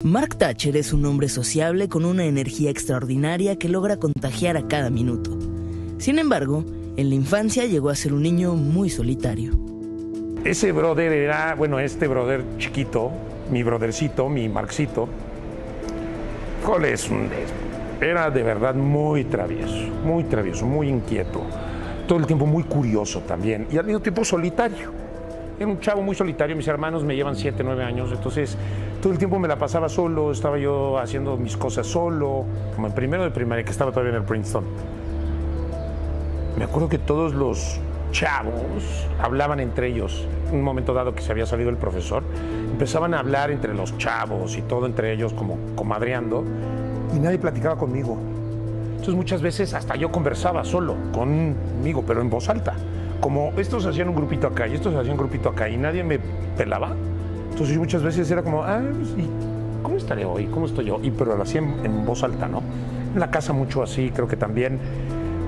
Mark Thatcher es un hombre sociable con una energía extraordinaria que logra contagiar a cada minuto. Sin embargo, en la infancia llegó a ser un niño muy solitario. Ese brother era, este brother chiquito, mi brothercito, mi Markcito, era de verdad muy travieso, muy inquieto, todo el tiempo muy curioso también y al mismo tiempo solitario. Era un chavo muy solitario, mis hermanos me llevan 7, 9 años, entonces todo el tiempo me la pasaba solo, estaba yo haciendo mis cosas solo, como en primero de primaria, que estaba todavía en el Princeton. Me acuerdo que todos los chavos hablaban entre ellos. En un momento dado que se había salido el profesor, empezaban a hablar entre los chavos y todo entre ellos como comadreando y nadie platicaba conmigo. Entonces muchas veces hasta yo conversaba solo conmigo, pero en voz alta. Como estos hacían un grupito acá y estos hacían un grupito acá y nadie me pelaba. Entonces muchas veces era como, ¿y cómo estaré hoy? ¿Cómo estoy yo? Pero lo hacía en voz alta, ¿no? En la casa mucho así, creo que también,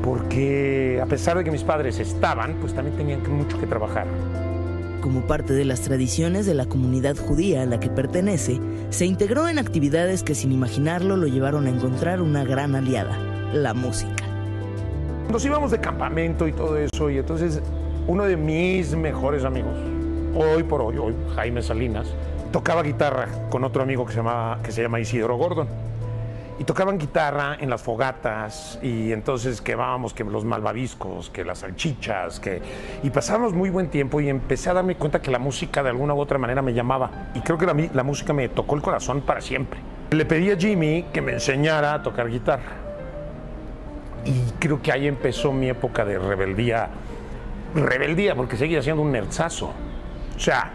porque a pesar de que mis padres estaban, pues también tenían mucho que trabajar. Como parte de las tradiciones de la comunidad judía a la que pertenece, se integró en actividades que sin imaginarlo lo llevaron a encontrar una gran aliada, la música. Nos íbamos de campamento y todo eso, y entonces uno de mis mejores amigos, hoy por hoy, Jaime Salinas, tocaba guitarra con otro amigo que se llama Isidro Gordon. Y tocaban guitarra en las fogatas y entonces quemábamos que los malvaviscos, que las salchichas, y pasábamos muy buen tiempo y empecé a darme cuenta que la música de alguna u otra manera me llamaba. Y creo que la música me tocó el corazón para siempre. Le pedí a Jimmy que me enseñara a tocar guitarra. Y creo que ahí empezó mi época de rebeldía porque seguía siendo un nerdazo. O sea,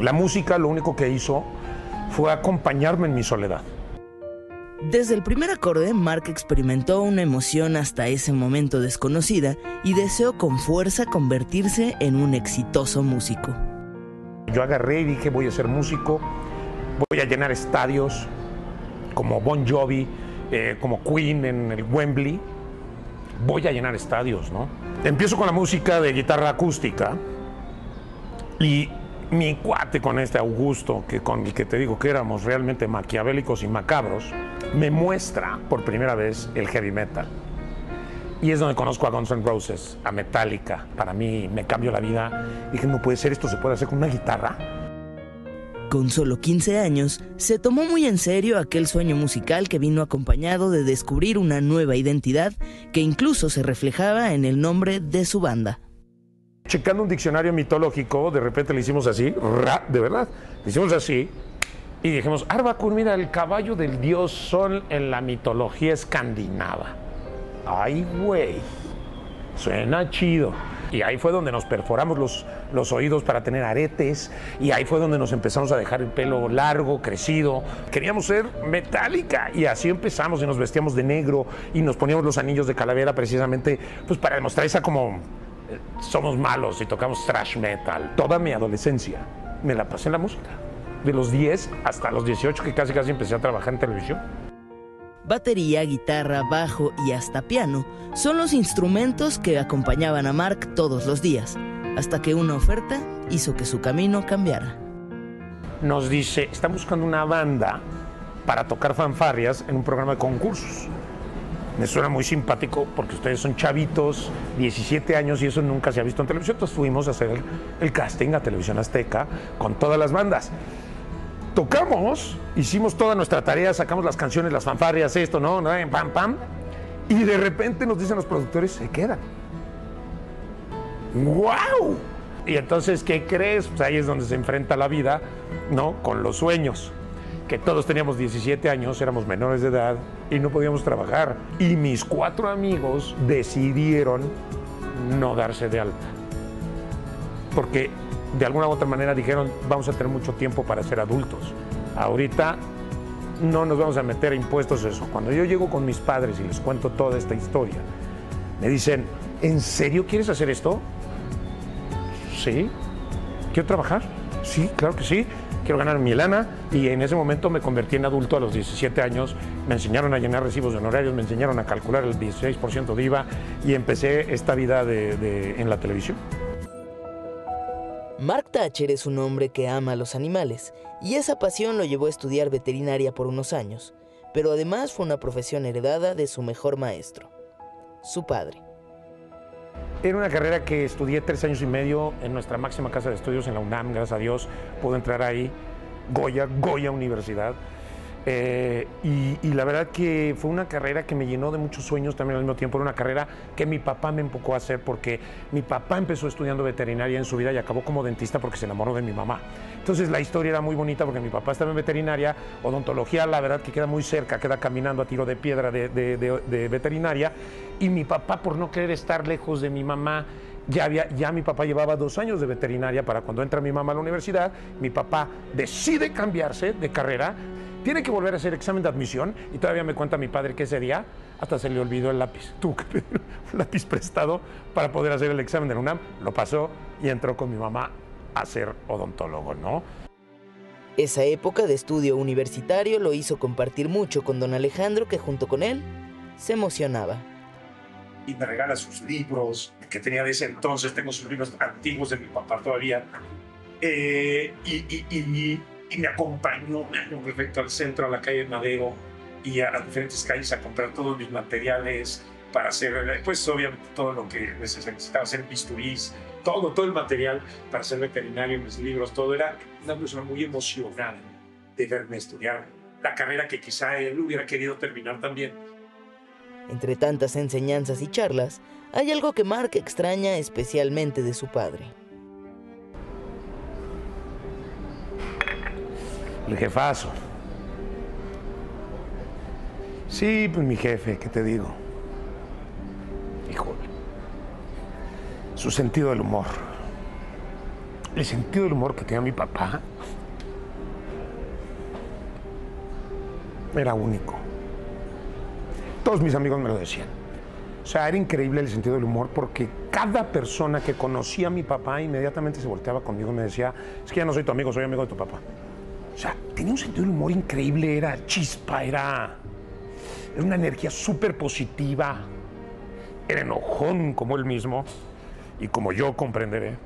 la música lo único que hizo fue acompañarme en mi soledad. Desde el primer acorde, Mark experimentó una emoción hasta ese momento desconocida y deseó con fuerza convertirse en un exitoso músico. Yo agarré y dije, voy a ser músico, voy a llenar estadios como Bon Jovi, como Queen en el Wembley. Voy a llenar estadios, ¿no? Empiezo con la música de guitarra acústica y mi cuate con este Augusto, con el que te digo que éramos realmente maquiavélicos y macabros, me muestra por primera vez el heavy metal. Y es donde conozco a Guns N' Roses, a Metallica. Para mí me cambió la vida. Dije, no puede ser, esto se puede hacer con una guitarra. Con solo 15 años, se tomó muy en serio aquel sueño musical que vino acompañado de descubrir una nueva identidad que incluso se reflejaba en el nombre de su banda. Checando un diccionario mitológico, de repente le hicimos así, de verdad, le hicimos así, y dijimos, Arvakur, mira, el caballo del dios Sol en la mitología escandinava. Ay, güey, suena chido. Y ahí fue donde nos perforamos los oídos para tener aretes, y ahí fue donde nos empezamos a dejar el pelo largo, crecido. Queríamos ser Metallica, y así empezamos, y nos vestíamos de negro, y nos poníamos los anillos de calavera precisamente, pues para demostrar esa como... somos malos y tocamos thrash metal. Toda mi adolescencia me la pasé en la música. De los 10 hasta los 18, que casi empecé a trabajar en televisión. Batería, guitarra, bajo y hasta piano son los instrumentos que acompañaban a Mark todos los días, hasta que una oferta hizo que su camino cambiara. Nos dice, están buscando una banda para tocar fanfarrias en un programa de concursos. Me suena muy simpático porque ustedes son chavitos, 17 años, y eso nunca se ha visto en televisión. Entonces fuimos a hacer el casting a Televisión Azteca con todas las bandas. Tocamos, hicimos toda nuestra tarea, sacamos las canciones, las fanfarrias, esto, ¿no? Pam, pam. Y de repente nos dicen los productores, se quedan. ¡Guau! Y entonces, ¿qué crees? Pues ahí es donde se enfrenta la vida, ¿no? Con los sueños. Que todos teníamos 17 años, éramos menores de edad y no podíamos trabajar. Y mis 4 amigos decidieron no darse de alta. Porque de alguna u otra manera dijeron, vamos a tener mucho tiempo para ser adultos. Ahorita no nos vamos a meter a impuestos eso. Cuando yo llego con mis padres y les cuento toda esta historia, me dicen, ¿en serio quieres hacer esto? Sí. ¿Quiero trabajar? Sí, claro que sí. Quiero ganar mi lana, y en ese momento me convertí en adulto a los 17 años, me enseñaron a llenar recibos de honorarios, me enseñaron a calcular el 16% de IVA y empecé esta vida en la televisión. Mark Thatcher es un hombre que ama a los animales, y esa pasión lo llevó a estudiar veterinaria por unos años, pero además fue una profesión heredada de su mejor maestro, su padre. Era una carrera que estudié 3 años y medio en nuestra máxima casa de estudios en la UNAM, gracias a Dios pude entrar ahí, Goya Universidad. Y la verdad que fue una carrera que me llenó de muchos sueños también al mismo tiempo. Era una carrera que mi papá me empujó a hacer porque mi papá empezó estudiando veterinaria en su vida y acabó como dentista porque se enamoró de mi mamá. Entonces la historia era muy bonita porque mi papá estaba en veterinaria, odontología, la verdad que queda muy cerca, queda caminando a tiro de piedra de veterinaria, y mi papá, por no querer estar lejos de mi mamá, ya mi papá llevaba 2 años de veterinaria para cuando entra mi mamá a la universidad. Mi papá decide cambiarse de carrera, tiene que volver a hacer examen de admisión y todavía me cuenta mi padre que ese día hasta se le olvidó el lápiz. Tuvo que pedir un lápiz prestado para poder hacer el examen de la UNAM. Lo pasó y entró con mi mamá a ser odontólogo, ¿no? Esa época de estudio universitario lo hizo compartir mucho con don Alejandro, que junto con él se emocionaba. Y me regala sus libros que tenía de ese entonces, tengo sus libros antiguos de mi papá todavía, y me acompañó perfecto al centro, a la calle Madero y a las diferentes calles a comprar todos mis materiales para hacer, pues obviamente todo lo que necesitaba hacer, bisturís, todo el material para ser veterinario, mis libros, todo. Era una persona muy emocionada de verme estudiar la carrera que quizá él hubiera querido terminar también. Entre tantas enseñanzas y charlas, hay algo que Mark extraña especialmente de su padre. El jefazo. Sí, pues mi jefe, ¿qué te digo? Híjole. Su sentido del humor. El sentido del humor que tenía mi papá era único. Todos mis amigos me lo decían. O sea, era increíble el sentido del humor porque cada persona que conocía a mi papá inmediatamente se volteaba conmigo y me decía: es que ya no soy tu amigo, soy amigo de tu papá. O sea, tenía un sentido del humor increíble, era chispa, era una energía súper positiva, era enojón como él mismo y como yo comprenderé.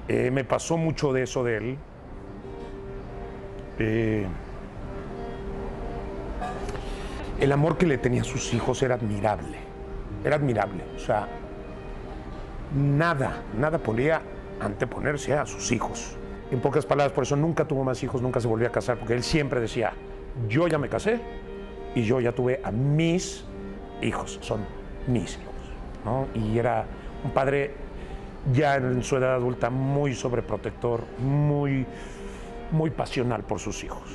Me pasó mucho de eso de él. El amor que le tenía a sus hijos era admirable, o sea, nada podía anteponerse a sus hijos. En pocas palabras, por eso nunca tuvo más hijos, nunca se volvió a casar, porque él siempre decía: yo ya me casé y yo ya tuve a mis hijos, son mis hijos, ¿no? Y era un padre ya en su edad adulta muy sobreprotector, muy pasional por sus hijos.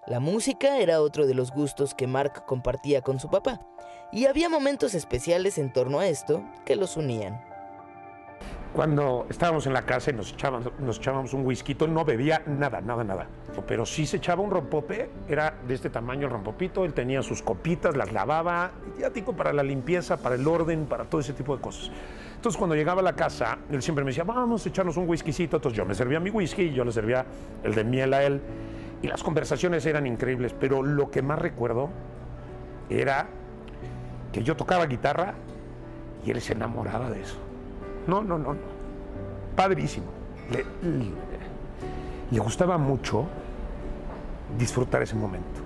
La música era otro de los gustos que Mark compartía con su papá, y había momentos especiales en torno a esto que los unían. Cuando estábamos en la casa y nos echábamos un whisky, él no bebía nada, pero sí se echaba un rompope, era de este tamaño el rompopito, él tenía sus copitas, las lavaba, ya tipo para la limpieza, para el orden, para todo ese tipo de cosas. Entonces cuando llegaba a la casa, él siempre me decía: vamos a echarnos un whiskycito. Entonces yo me servía mi whisky y yo le servía el de miel a él, y las conversaciones eran increíbles, pero lo que más recuerdo era que yo tocaba guitarra y él se enamoraba de eso. No. Padrísimo. Le gustaba mucho disfrutar ese momento.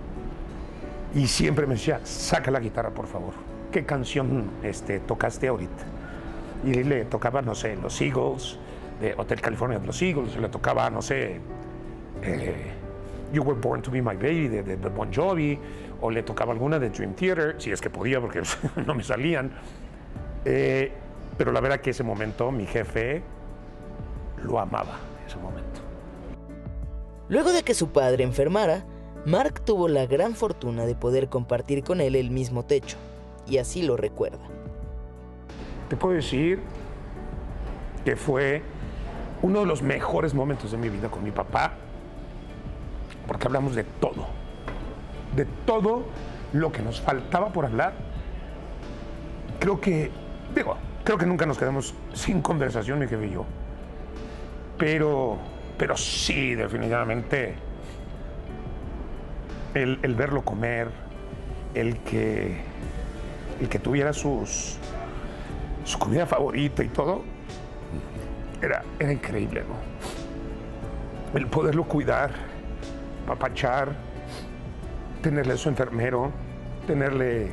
Y siempre me decía: saca la guitarra, por favor. ¿Qué canción tocaste ahorita? Y le tocaba, no sé, los Eagles, de Hotel California de los Eagles, le tocaba, no sé, You Were Born to Be My Baby de Bon Jovi, o le tocaba alguna de Dream Theater, si es que podía, porque no me salían. Pero la verdad que ese momento, mi jefe lo amaba, ese momento. Luego de que su padre enfermara, Mark tuvo la gran fortuna de poder compartir con él el mismo techo, y así lo recuerda. Te puedo decir que fue uno de los mejores momentos de mi vida con mi papá, porque hablamos de todo lo que nos faltaba por hablar. Creo que nunca nos quedamos sin conversación, mi jefe y yo. Pero sí, definitivamente, el verlo comer, el que tuviera su comida favorita y todo, era increíble, ¿no? El poderlo cuidar, papachar, tenerle a su enfermero, tenerle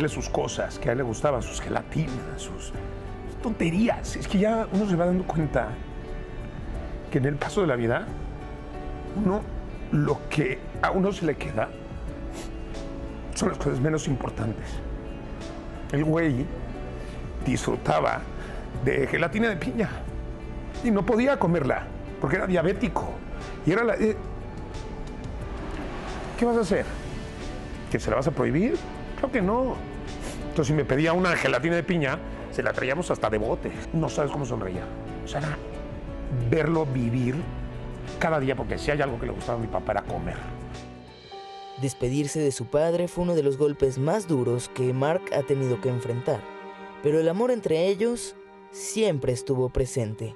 sus cosas que a él le gustaban, sus gelatinas, sus tonterías. Es que ya uno se va dando cuenta que en el paso de la vida, lo que a uno se le queda son las cosas menos importantes. El güey disfrutaba de gelatina de piña y no podía comerla porque era diabético. Y era ¿Qué vas a hacer? ¿Que se la vas a prohibir? Creo que no. Entonces, si me pedía una gelatina de piña, se la traíamos hasta de bote. No sabes cómo sonreía. O sea, era verlo vivir cada día, porque si hay algo que le gustaba a mi papá era comer. Despedirse de su padre fue uno de los golpes más duros que Mark ha tenido que enfrentar, pero el amor entre ellos siempre estuvo presente.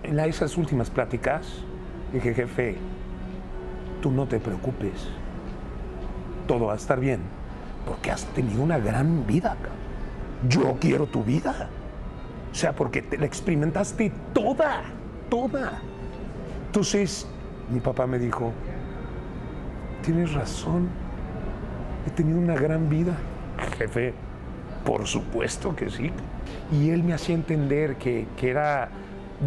En esas últimas pláticas dije, jefe, tú no te preocupes, todo va a estar bien, porque has tenido una gran vida. Yo quiero tu vida. O sea, porque te la experimentaste toda. Entonces, mi papá me dijo, tienes razón, he tenido una gran vida. Jefe, por supuesto que sí. Y él me hacía entender que era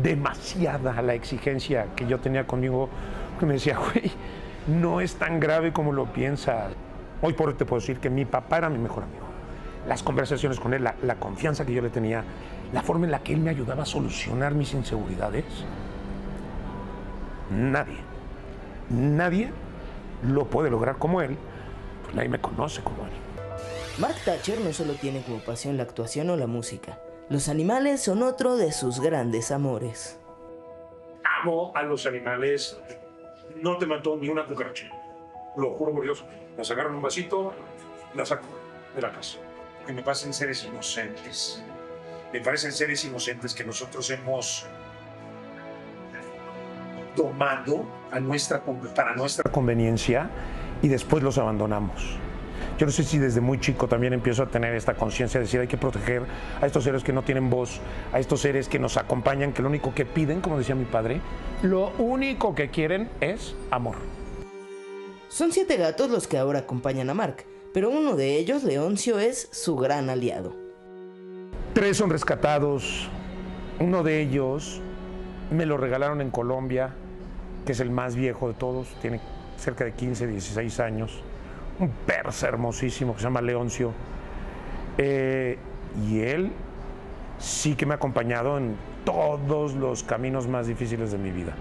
demasiada la exigencia que yo tenía conmigo, que me decía, güey, no es tan grave como lo piensas. Hoy por hoy te puedo decir que mi papá era mi mejor amigo. Las conversaciones con él, la confianza que yo le tenía, la forma en la que él me ayudaba a solucionar mis inseguridades, nadie lo puede lograr como él, pues nadie me conoce como él. Mark Thatcher no solo tiene como pasión la actuación o la música, los animales son otro de sus grandes amores. Amo a los animales, no te mató ni una cucaracha, lo juro por Dios. La sacaron un vasito, la saco de la casa. Porque me parecen seres inocentes. Me parecen seres inocentes que nosotros hemos domado para nuestra conveniencia y después los abandonamos. Yo no sé si desde muy chico también empiezo a tener esta conciencia de decir hay que proteger a estos seres que no tienen voz, a estos seres que nos acompañan, que lo único que piden, como decía mi padre, lo único que quieren es amor. Son 7 gatos los que ahora acompañan a Mark, pero uno de ellos, Leoncio, es su gran aliado. 3 son rescatados, uno de ellos me lo regalaron en Colombia, que es el más viejo de todos, tiene cerca de 15, 16 años, un persa hermosísimo que se llama Leoncio, y él sí que me ha acompañado en todos los caminos más difíciles de mi vida.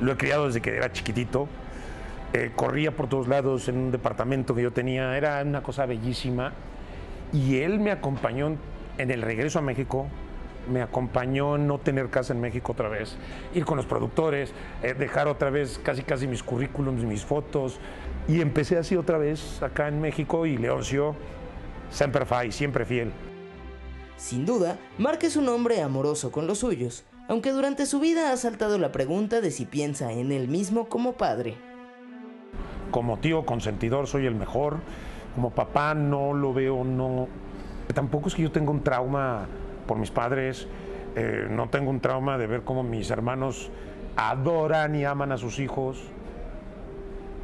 Lo he criado desde que era chiquitito. Corría por todos lados en un departamento que yo tenía, era una cosa bellísima, y él me acompañó en el regreso a México, me acompañó en no tener casa en México otra vez, ir con los productores, dejar otra vez casi mis currículums, mis fotos, y empecé así otra vez acá en México, y Leoncio, sempre fai, siempre fiel. Sin duda, Mark es un hombre amoroso con los suyos, aunque durante su vida ha saltado la pregunta de si piensa en él mismo como padre. Como tío consentidor soy el mejor, como papá no lo veo, no. Tampoco es que yo tenga un trauma por mis padres, no tengo un trauma de ver cómo mis hermanos adoran y aman a sus hijos.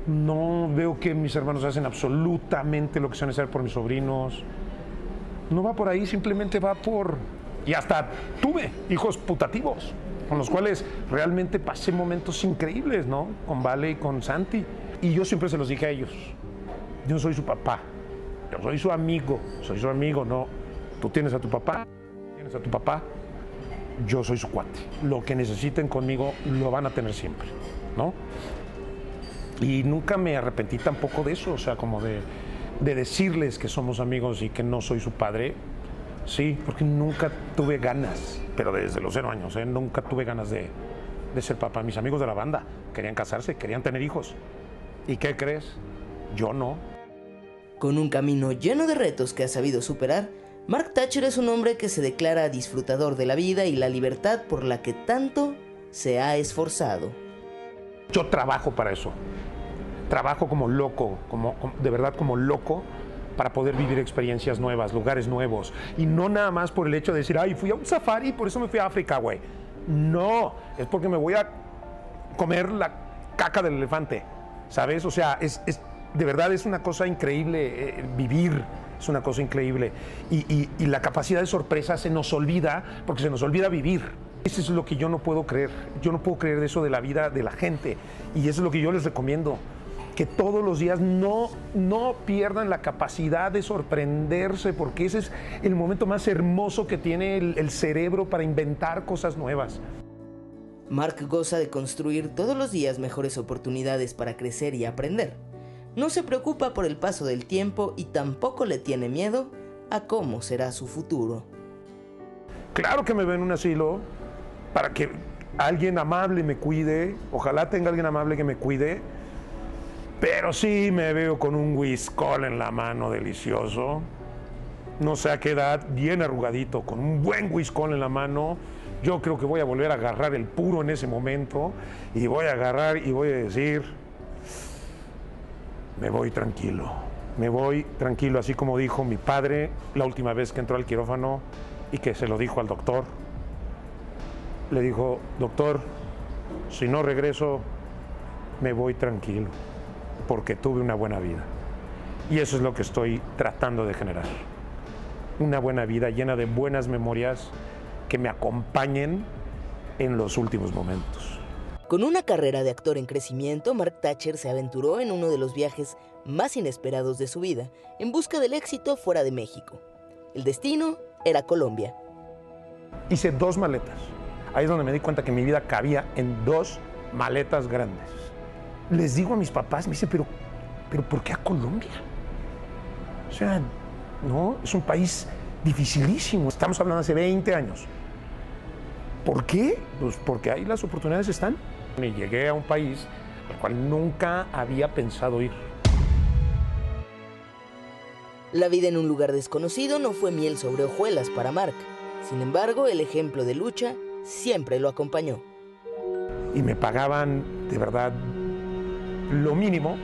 No veo que mis hermanos hacen absolutamente lo que se hacer por mis sobrinos. No va por ahí, simplemente va por... Y hasta tuve hijos putativos, con los cuales realmente pasé momentos increíbles, ¿no? Con Vale y con Santi. Y yo siempre se los dije a ellos, yo soy su papá, yo soy su amigo, no. Tú tienes a tu papá, yo soy su cuate. Lo que necesiten conmigo lo van a tener siempre, ¿no? Y nunca me arrepentí tampoco de eso, o sea, como de decirles que somos amigos y que no soy su padre. Sí, porque nunca tuve ganas, pero desde los 0 años, nunca tuve ganas de ser papá. Mis amigos de la banda querían casarse, querían tener hijos. ¿Y qué crees? Yo no. Con un camino lleno de retos que ha sabido superar, Mark Thatcher es un hombre que se declara disfrutador de la vida y la libertad por la que tanto se ha esforzado. Yo trabajo para eso. Trabajo como loco, de verdad como loco, para poder vivir experiencias nuevas, lugares nuevos. Y no nada más por el hecho de decir, ay, fui a un safari y por eso me fui a África, güey. No, es porque me voy a comer la caca del elefante, ¿sabes? O sea, de verdad es una cosa increíble vivir, es una cosa increíble. Y la capacidad de sorpresa se nos olvida, porque se nos olvida vivir. Eso es lo que yo no puedo creer. Yo no puedo creer de eso de la vida de la gente. Y eso es lo que yo les recomiendo. Que todos los días no pierdan la capacidad de sorprenderse, porque ese es el momento más hermoso que tiene el cerebro para inventar cosas nuevas. Mark goza de construir todos los días mejores oportunidades para crecer y aprender. No se preocupa por el paso del tiempo y tampoco le tiene miedo a cómo será su futuro. Claro que me veo en un asilo para que alguien amable me cuide, ojalá tenga alguien amable que me cuide, pero sí me veo con un whiskol en la mano delicioso, no sé a qué edad, bien arrugadito, con un buen whiskol en la mano. Yo creo que voy a volver a agarrar el puro en ese momento y voy a agarrar y voy a decir, me voy tranquilo, así como dijo mi padre la última vez que entró al quirófano y que se lo dijo al doctor. Le dijo, doctor, si no regreso, me voy tranquilo, porque tuve una buena vida. Y eso es lo que estoy tratando de generar. Una buena vida llena de buenas memorias que me acompañen en los últimos momentos. Con una carrera de actor en crecimiento, Mark Thatcher se aventuró en uno de los viajes más inesperados de su vida, en busca del éxito fuera de México. El destino era Colombia. Hice 2 maletas. Ahí es donde me di cuenta que mi vida cabía en 2 maletas grandes. Les digo a mis papás, me dicen, pero ¿por qué a Colombia? O sea, no, es un país dificilísimo. Estamos hablando hace 20 años. ¿Por qué? Pues porque ahí las oportunidades están. Y llegué a un país al cual nunca había pensado ir. La vida en un lugar desconocido no fue miel sobre hojuelas para Mark. Sin embargo, el ejemplo de lucha siempre lo acompañó. Y me pagaban, de verdad, lo mínimo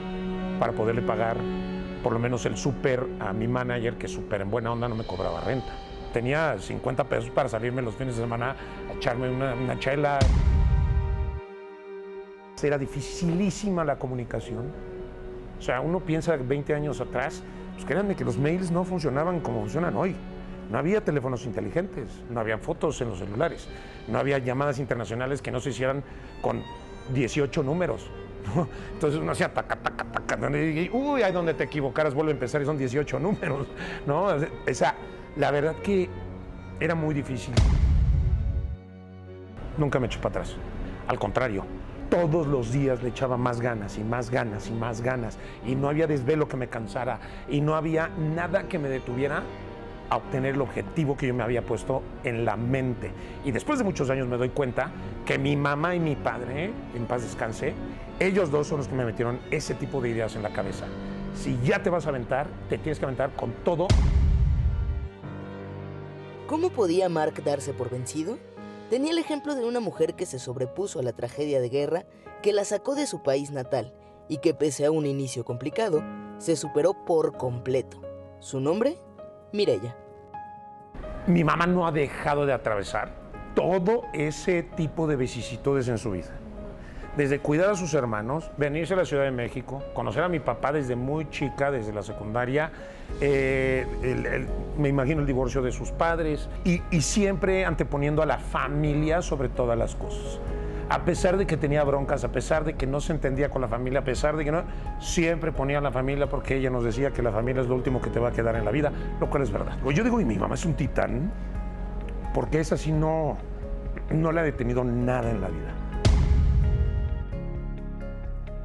para poderle pagar por lo menos el súper a mi manager, que súper en buena onda no me cobraba renta. Tenía 50 pesos para salirme los fines de semana a echarme una chela. Era dificilísima la comunicación. O sea, uno piensa 20 años atrás, pues créanme que los mails no funcionaban como funcionan hoy. No había teléfonos inteligentes, no había fotos en los celulares, no había llamadas internacionales que no se hicieran con 18 números. ¿No? Entonces uno hacía taca, taca, taca, y uy, ahí donde te equivocaras vuelve a empezar y son 18 números, ¿no? La verdad que era muy difícil. Nunca me eché para atrás, al contrario, todos los días le echaba más ganas y más ganas y más ganas, y no había desvelo que me cansara, y no había nada que me detuviera a obtener el objetivo que yo me había puesto en la mente. Y después de muchos años me doy cuenta que mi mamá y mi padre, en paz descanse, ellos dos son los que me metieron ese tipo de ideas en la cabeza. Si ya te vas a aventar, te tienes que aventar con todo. ¿Cómo podía Mark darse por vencido? Tenía el ejemplo de una mujer que se sobrepuso a la tragedia de guerra, que la sacó de su país natal y que, pese a un inicio complicado, se superó por completo. Su nombre, Mireya. Mi mamá no ha dejado de atravesar todo ese tipo de vicisitudes en su vida. Desde cuidar a sus hermanos, venirse a la Ciudad de México, conocer a mi papá desde muy chica, desde la secundaria, me imagino el divorcio de sus padres y siempre anteponiendo a la familia sobre todas las cosas. A pesar de que tenía broncas, a pesar de que no se entendía con la familia, a pesar de que no, siempre ponía a la familia porque ella nos decía que la familia es lo último que te va a quedar en la vida, lo cual es verdad. Yo digo, y mi mamá es un titán, porque esa sí no le ha detenido nada en la vida.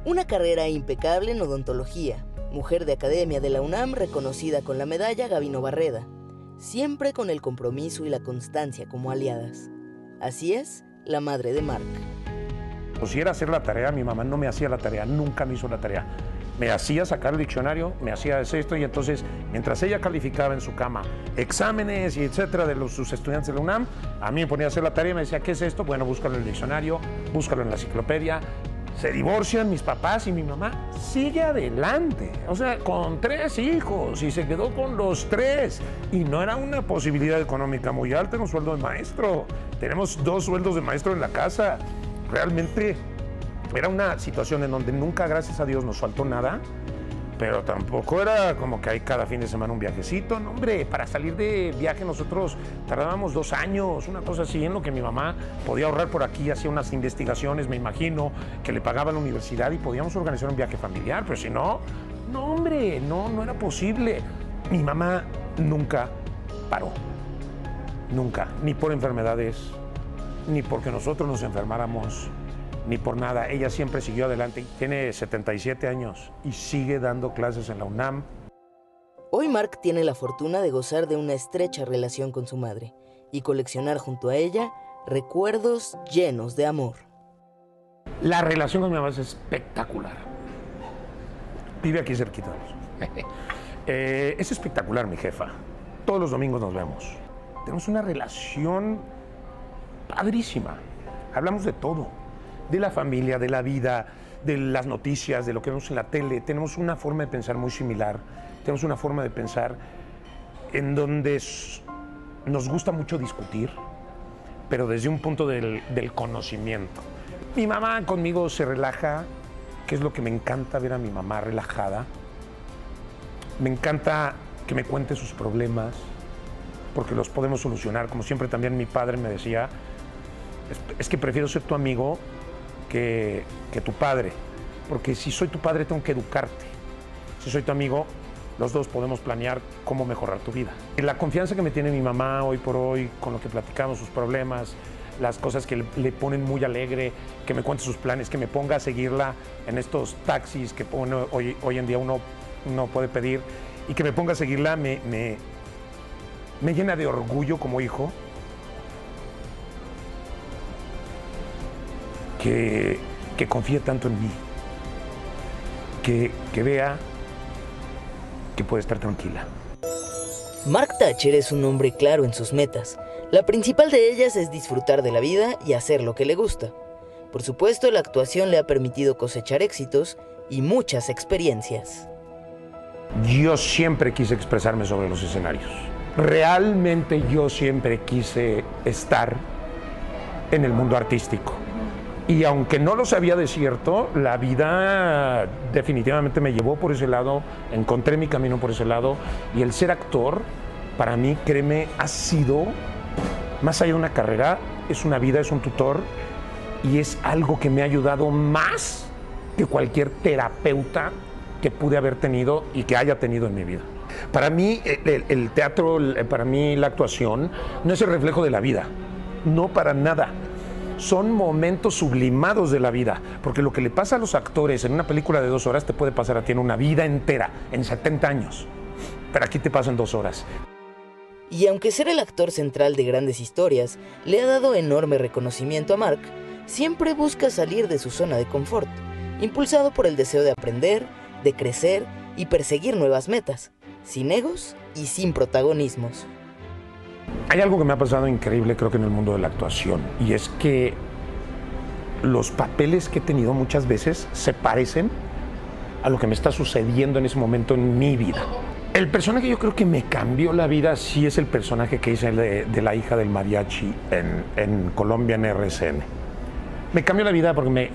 Una carrera impecable en odontología, mujer de academia de la UNAM reconocida con la medalla Gabino Barreda, siempre con el compromiso y la constancia como aliadas. Así es, la madre de Mark. Pues si era hacer la tarea, mi mamá no me hacía la tarea, nunca me hizo la tarea. Me hacía sacar el diccionario, me hacía esto, y entonces, mientras ella calificaba en su cama exámenes y etcétera de sus estudiantes de la UNAM, a mí me ponía a hacer la tarea y me decía, ¿qué es esto? Bueno, búscalo en el diccionario, búscalo en la enciclopedia. Se divorcian mis papás y mi mamá sigue adelante. O sea, con 3 hijos y se quedó con los 3. Y no era una posibilidad económica muy alta, era un sueldo de maestro. Tenemos 2 sueldos de maestro en la casa. Realmente era una situación en donde nunca, gracias a Dios, nos faltó nada. Pero tampoco era como que hay cada fin de semana un viajecito. No, hombre, para salir de viaje nosotros tardábamos 2 años, una cosa así, en lo que mi mamá podía ahorrar por aquí, hacía unas investigaciones, me imagino, que le pagaba la universidad y podíamos organizar un viaje familiar. Pero si no, no, hombre, no era posible. Mi mamá nunca paró, nunca, ni por enfermedades, ni porque nosotros nos enfermáramos, ni por nada. Ella siempre siguió adelante. Tiene 77 años y sigue dando clases en la UNAM. Hoy Mark tiene la fortuna de gozar de una estrecha relación con su madre y coleccionar junto a ella recuerdos llenos de amor. La relación con mi mamá es espectacular. Vive aquí cerquita. Es espectacular, mi jefa. Todos los domingos nos vemos. Tenemos una relación padrísima. Hablamos de todo. De la familia, de la vida, de las noticias, de lo que vemos en la tele. Tenemos una forma de pensar muy similar. Tenemos una forma de pensar en donde nos gusta mucho discutir, pero desde un punto del conocimiento. Mi mamá conmigo se relaja, que es lo que me encanta ver a mi mamá relajada. Me encanta que me cuente sus problemas, porque los podemos solucionar. Como siempre también mi padre me decía, es que prefiero ser tu amigo que tu padre, porque si soy tu padre tengo que educarte. Si soy tu amigo, los dos podemos planear cómo mejorar tu vida. Y la confianza que me tiene mi mamá hoy por hoy, con lo que platicamos, sus problemas, las cosas que le ponen muy alegre, que me cuente sus planes, que me ponga a seguirla en estos taxis que hoy en día uno puede pedir, y que me ponga a seguirla me llena de orgullo como hijo. Que confíe tanto en mí, que vea que puede estar tranquila. Mark Thatcher es un hombre claro en sus metas. La principal de ellas es disfrutar de la vida y hacer lo que le gusta. Por supuesto, la actuación le ha permitido cosechar éxitos y muchas experiencias. Yo siempre quise expresarme sobre los escenarios. Realmente yo siempre quise estar en el mundo artístico. Y aunque no lo sabía de cierto, la vida definitivamente me llevó por ese lado, encontré mi camino por ese lado, y el ser actor, para mí, créeme, ha sido, más allá de una carrera, es una vida, es un tutor, y es algo que me ha ayudado más que cualquier terapeuta que pude haber tenido y que haya tenido en mi vida. Para mí, el teatro, para mí la actuación, no es el reflejo de la vida, no para nada. Son momentos sublimados de la vida, porque lo que le pasa a los actores en una película de 2 horas te puede pasar a ti en una vida entera, en 70 años, pero aquí te pasa en 2 horas. Y aunque ser el actor central de grandes historias le ha dado enorme reconocimiento a Mark, siempre busca salir de su zona de confort, impulsado por el deseo de aprender, de crecer y perseguir nuevas metas, sin egos y sin protagonismos. Hay algo que me ha pasado increíble, creo que en el mundo de la actuación, y es que los papeles que he tenido muchas veces se parecen a lo que me está sucediendo en ese momento en mi vida. El personaje yo creo que me cambió la vida, sí es el personaje que hice de la hija del mariachi en Colombia, en RCN. Me cambió la vida porque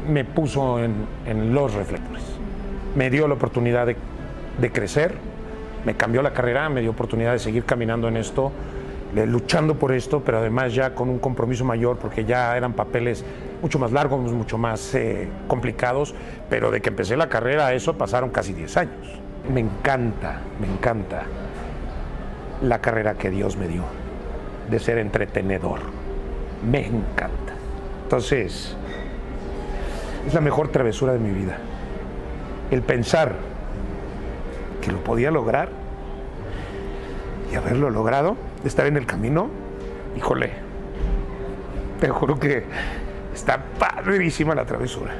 me puso en los reflectores. Me dio la oportunidad de crecer, me cambió la carrera, me dio oportunidad de seguir caminando en esto, luchando por esto, pero además ya con un compromiso mayor, porque ya eran papeles mucho más largos, mucho más complicados, pero de que empecé la carrera a eso pasaron casi 10 años. Me encanta la carrera que Dios me dio, de ser entretenedor. Me encanta. Entonces, es la mejor travesura de mi vida. El pensar que lo podía lograr y haberlo logrado, estar en el camino, híjole, te juro que está padrísima la travesura.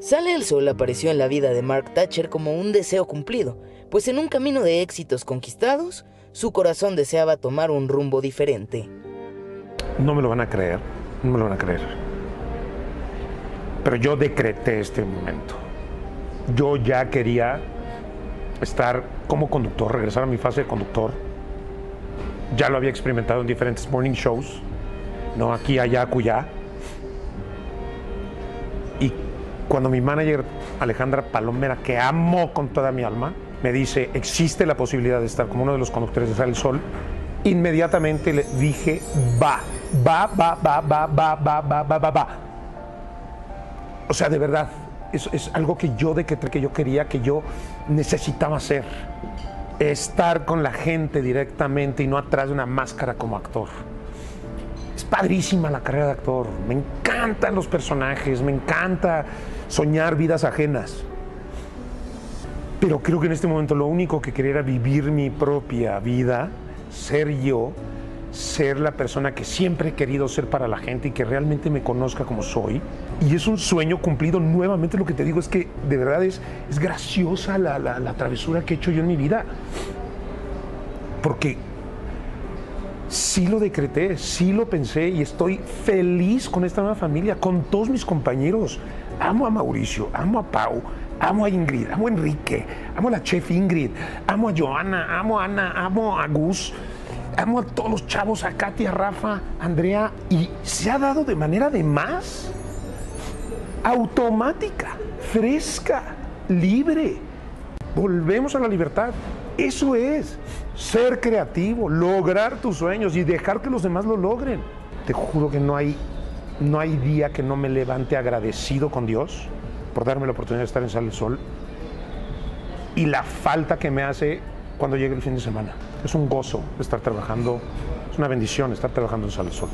Sale el Sol apareció en la vida de Mark Thatcher como un deseo cumplido, pues en un camino de éxitos conquistados, su corazón deseaba tomar un rumbo diferente. No me lo van a creer, no me lo van a creer. Pero yo decreté este momento. Yo ya quería estar como conductor, regresar a mi fase de conductor. Ya lo había experimentado en diferentes morning shows, ¿no? Aquí, allá, acullá. Y cuando mi manager, Alejandra Palomera, que amo con toda mi alma, me dice, existe la posibilidad de estar como uno de los conductores de Sale el Sol, inmediatamente le dije, va. O sea, de verdad, es algo que yo decreté, que yo quería, que yo necesitaba hacer. Estar con la gente directamente y no atrás de una máscara como actor. Es padrísima la carrera de actor. Me encantan los personajes, me encanta soñar vidas ajenas. Pero creo que en este momento lo único que quería era vivir mi propia vida, ser yo, ser la persona que siempre he querido ser para la gente y que realmente me conozca como soy. Y es un sueño cumplido. Nuevamente lo que te digo es que de verdad es graciosa la travesura que he hecho yo en mi vida. Porque sí lo decreté, sí lo pensé y estoy feliz con esta nueva familia, con todos mis compañeros. Amo a Mauricio, amo a Pau, amo a Ingrid, amo a Enrique, amo a la chef Ingrid, amo a Joana, amo a Ana, amo a Gus. Amo a todos los chavos, a Katia, a Rafa, a Andrea, y se ha dado de manera de más automática, fresca, libre. Volvemos a la libertad. Eso es ser creativo, lograr tus sueños y dejar que los demás lo logren. Te juro que no hay día que no me levante agradecido con Dios por darme la oportunidad de estar en Sale el Sol y la falta que me hace cuando llegue el fin de semana. Es un gozo estar trabajando, es una bendición estar trabajando en Sale el Sol.